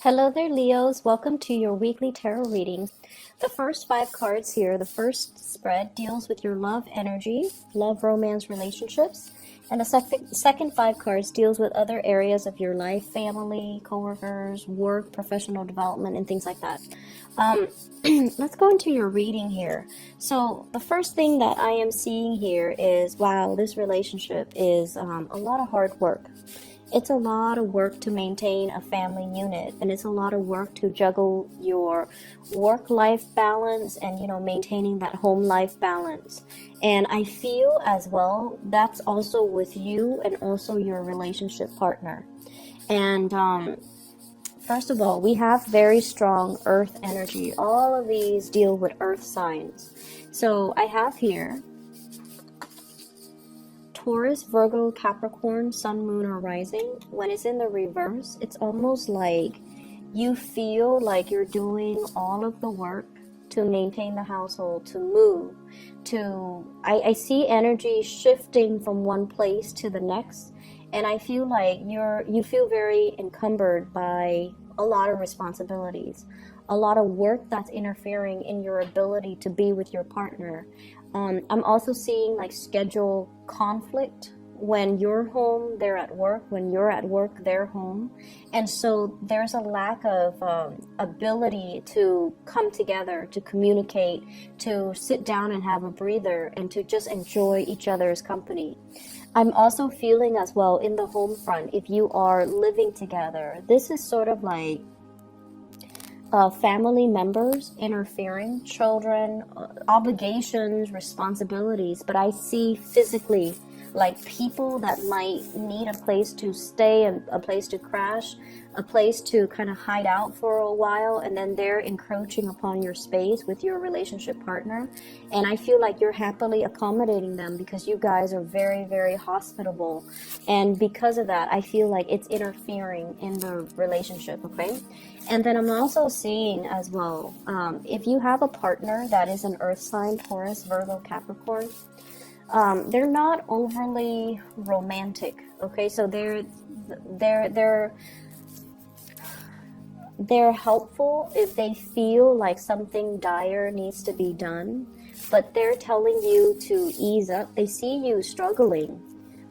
Hello there, Leos. Welcome to your weekly tarot reading. The first five cards here, the first spread deals with your love energy, love, romance, relationships. And the second five cards deals with other areas of your life, family, coworkers, work, professional development, and things like that. Let's go into your reading here. So the first thing that I am seeing here is, wow, this relationship is a lot of hard work. It's a lot of work to maintain a family unit, and it's a lot of work to juggle your work-life balance and, maintaining that home-life balance. And I feel as well that's also with you and also your relationship partner. And first of all, we have very strong earth energy. All of these deal with earth signs. So I have here Taurus, Virgo, Capricorn, Sun, Moon, or Rising. When it's in the reverse, it's almost like you feel like you're doing all of the work to maintain the household, to move, I see energy shifting from one place to the next, and I feel like you feel very encumbered by a lot of responsibilities, a lot of work that's interfering in your ability to be with your partner. I'm also seeing like schedule conflict. When you're home, they're at work. When you're at work, they're home. And so there's a lack of ability to come together, to communicate, to sit down and have a breather, and to just enjoy each other's company. I'm also feeling as well in the home front, if you are living together, this is sort of like family members interfering, children, obligations, responsibilities, but I see physically like people that might need a place to stay, a place to crash, a place to kind of hide out for a while, and then they're encroaching upon your space with your relationship partner. And I feel like you're happily accommodating them because you guys are very, very hospitable. And because of that, I feel like it's interfering in the relationship, okay? And then I'm also seeing as well, if you have a partner that is an earth sign, Taurus, Virgo, Capricorn, they're not overly romantic, okay? So they're helpful if they feel like something dire needs to be done, but they're telling you to ease up. They see you struggling,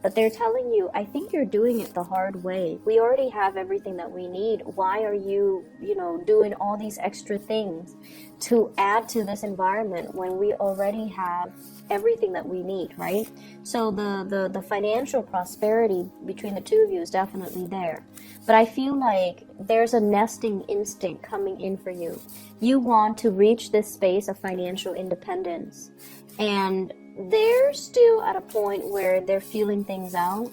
but they're telling you, I think you're doing it the hard way. We already have everything that we need. Why are you, doing all these extra things to add to this environment when we already have everything that we need, right? So the financial prosperity between the two of you is definitely there. But I feel like there's a nesting instinct coming in for you. You want to reach this space of financial independence. And they're still at a point where they're feeling things out.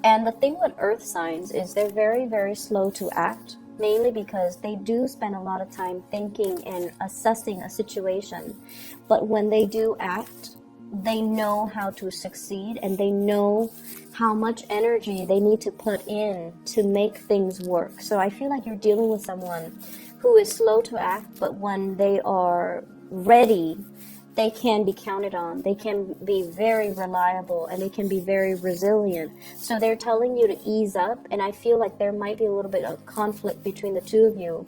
And the thing with earth signs is they're very, very slow to act, mainly because they do spend a lot of time thinking and assessing a situation. But when they do act, they know how to succeed, and they know how much energy they need to put in to make things work. So I feel like you're dealing with someone who is slow to act, but when they are ready, they can be counted on. They can be very reliable, and they can be very resilient. So they're telling you to ease up, and I feel like there might be a little bit of conflict between the two of you,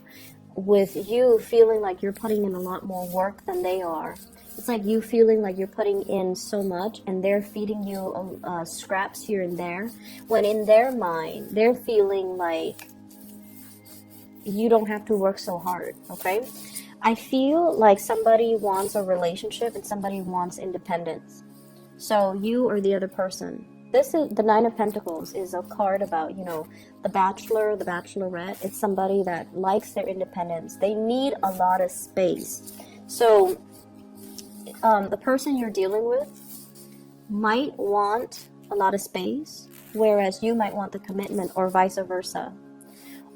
with you feeling like you're putting in a lot more work than they are. It's like you feeling like you're putting in so much, and they're feeding you scraps here and there, when in their mind, they're feeling like you don't have to work so hard, okay? I feel like somebody wants a relationship and somebody wants independence. So you or the other person. This is the Nine of Pentacles, is a card about, the bachelor, the bachelorette. It's somebody that likes their independence. They need a lot of space. So the person you're dealing with might want a lot of space, whereas you might want the commitment, or vice versa.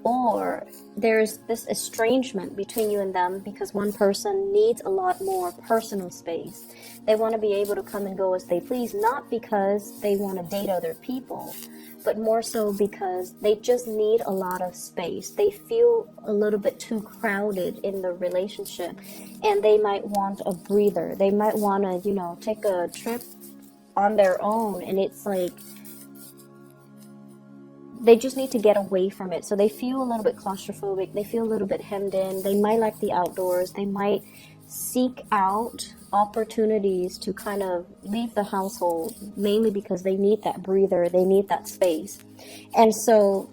Or there's this estrangement between you and them because one person needs a lot more personal space. They want to be able to come and go as they please, not because they want to date other people, but more so because they just need a lot of space. They feel a little bit too crowded in the relationship, and they might want a breather. They might want to, take a trip on their own, and it's like they just need to get away from it. So they feel a little bit claustrophobic. They feel a little bit hemmed in. They might like the outdoors. They might seek out opportunities to kind of leave the household, mainly because they need that breather. They need that space. And so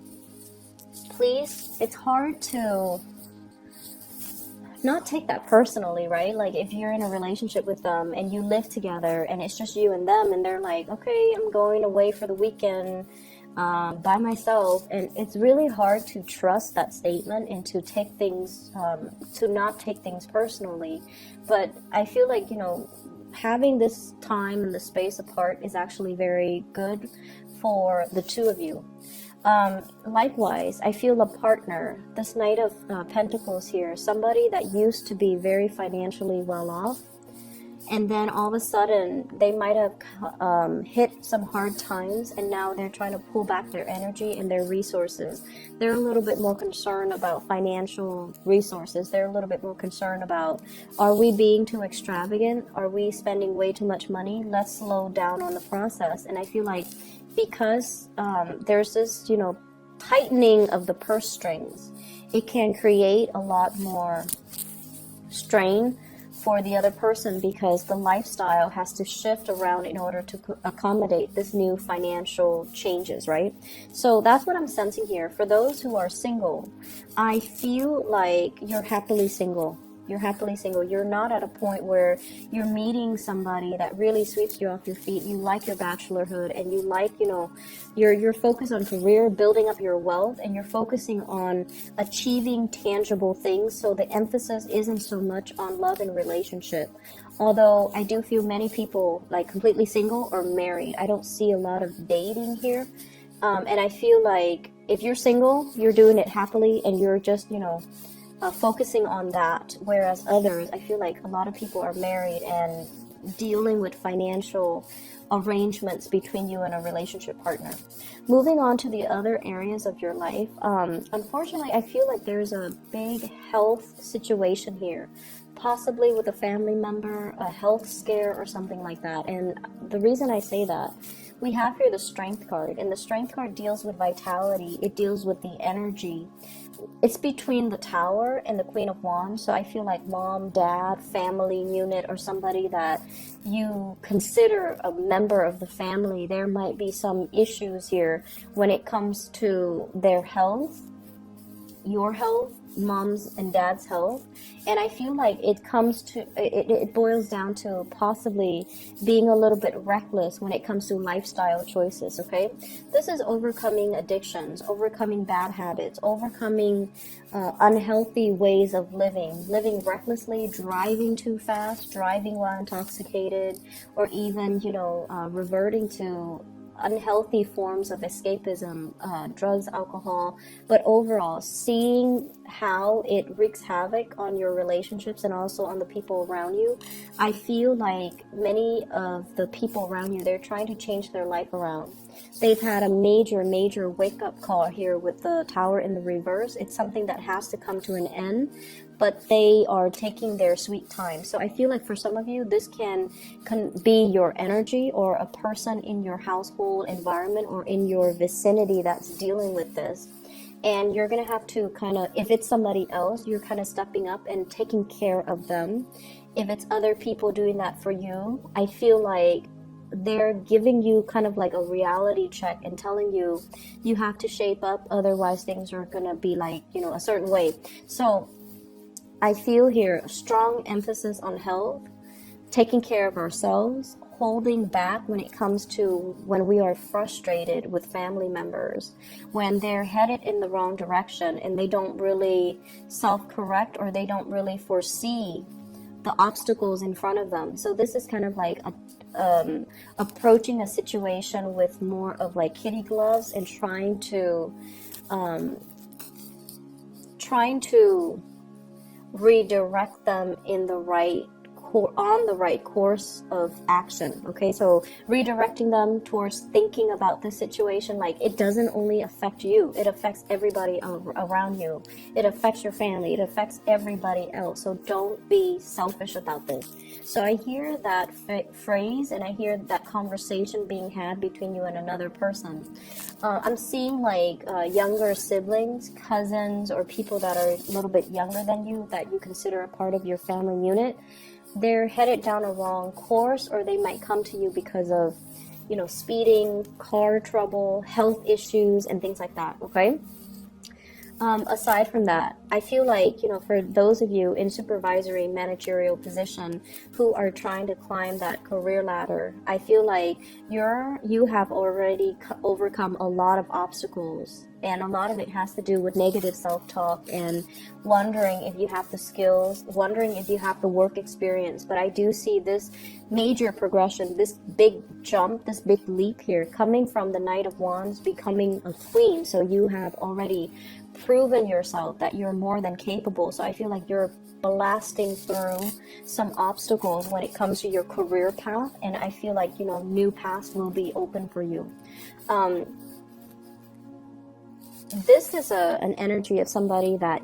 please, it's hard to not take that personally, right? Like if you're in a relationship with them and you live together and it's just you and them, and they're like, okay, I'm going away for the weekend by myself, and it's really hard to trust that statement and to take things to not take things personally. But I feel like, you know, having this time and the space apart is actually very good for the two of you. Likewise, I feel a partner, this Knight of Pentacles here, somebody that used to be very financially well off, and then all of a sudden they might have hit some hard times, and now they're trying to pull back their energy and their resources. They're a little bit more concerned about financial resources. They're a little bit more concerned about, are we being too extravagant? Are we spending way too much money? Let's slow down on the process. And I feel like because there's this, you know, tightening of the purse strings, it can create a lot more strain for the other person, because the lifestyle has to shift around in order to accommodate this new financial changes, right? So that's what I'm sensing here. For those who are single, I feel like you're happily single. You're happily single. You're not at a point where you're meeting somebody that really sweeps you off your feet. You like your bachelorhood, and you like, you know, you're focused on career, building up your wealth, and you're focusing on achieving tangible things. So the emphasis isn't so much on love and relationship. Although I do feel many people like completely single or married. I don't see a lot of dating here. And I feel like if you're single, you're doing it happily, and you're just, you know, focusing on that, whereas others, I feel like a lot of people are married and dealing with financial arrangements between you and a relationship partner. Moving on to the other areas of your life, unfortunately, I feel like there's a big health situation here, possibly with a family member, a health scare or something like that. And the reason I say that, we have here the Strength card, and the Strength card deals with vitality. It deals with the energy. It's between the Tower and the Queen of Wands. So I feel like mom, dad, family unit, or somebody that you consider a member of the family, there might be some issues here when it comes to their health, your health, mom's and dad's health. And I feel like it comes to it boils down to possibly being a little bit reckless when it comes to lifestyle choices. Okay, this is overcoming addictions, overcoming bad habits, overcoming unhealthy ways of living recklessly, driving too fast, driving while intoxicated, or even, you know, reverting to unhealthy forms of escapism, drugs, alcohol. But overall, seeing how it wreaks havoc on your relationships and also on the people around you, I feel like many of the people around you, they're trying to change their life around. They've had a major wake-up call here with the Tower in the reverse. It's something that has to come to an end, but they are taking their sweet time. So I feel like for some of you, this can be your energy, or a person in your household environment or in your vicinity that's dealing with this. And you're going to have to kind of, if it's somebody else, you're kind of stepping up and taking care of them. If it's other people doing that for you, I feel like they're giving you kind of like a reality check and telling you, you have to shape up, otherwise things are going to be like, you know, a certain way. So I feel here a strong emphasis on health, taking care of ourselves, holding back when it comes to when we are frustrated with family members, when they're headed in the wrong direction and they don't really self-correct, or they don't really foresee the obstacles in front of them. So this is kind of like approaching a situation with more of like kitty gloves and trying to redirect them in the right on the right course of action. Okay, so redirecting them towards thinking about the situation like it doesn't only affect you, it affects everybody around you, it affects your family, it affects everybody else. So don't be selfish about this. So I hear that phrase, and I hear that conversation being had between you and another person. I'm seeing like younger siblings, cousins, or people that are a little bit younger than you that you consider a part of your family unit. They're headed down a wrong course, or they might come to you because of, speeding, car trouble, health issues, and things like that, okay? Aside from that, I feel like, for those of you in supervisory managerial position who are trying to climb that career ladder, I feel like you have already overcome a lot of obstacles, and a lot of it has to do with negative self-talk and wondering if you have the skills, wondering if you have the work experience. But I do see this major progression, this big jump, this big leap here coming from the Knight of Wands becoming a queen. So you have already proven yourself that you're more than capable. So I feel like you're blasting through some obstacles when it comes to your career path, and I feel like new paths will be open for you. This is an energy of somebody that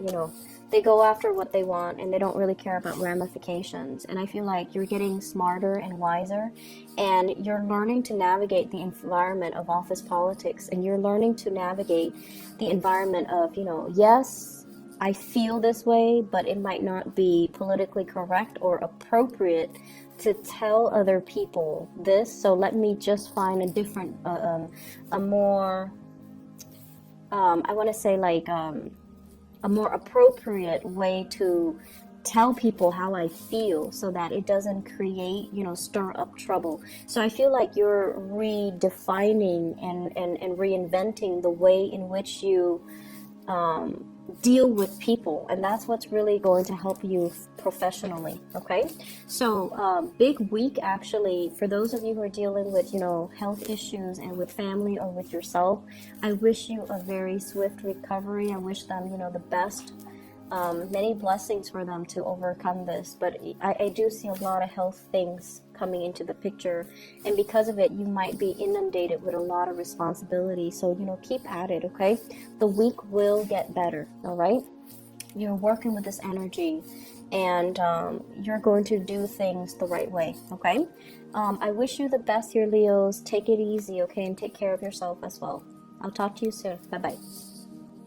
they go after what they want and they don't really care about ramifications. And I feel like you're getting smarter and wiser, and you're learning to navigate the environment of office politics, and you're learning to navigate the environment of, yes, I feel this way, but it might not be politically correct or appropriate to tell other people this. So let me just find a different, a more, I want to say like, a more appropriate way to tell people how I feel, so that it doesn't create, stir up trouble. So I feel like you're redefining and reinventing the way in which you deal with people, and that's what's really going to help you professionally. Okay, so big week actually for those of you who are dealing with health issues and with family or with yourself. I wish you a very swift recovery. I wish them the best, many blessings for them to overcome this. But I do see a lot of health things coming into the picture, and because of it you might be inundated with a lot of responsibility. So keep at it. Okay, the week will get better. All right, you're working with this energy, and you're going to do things the right way. Okay, I wish you the best here, Leos. Take it easy, okay, and take care of yourself as well. I'll talk to you soon. Bye bye.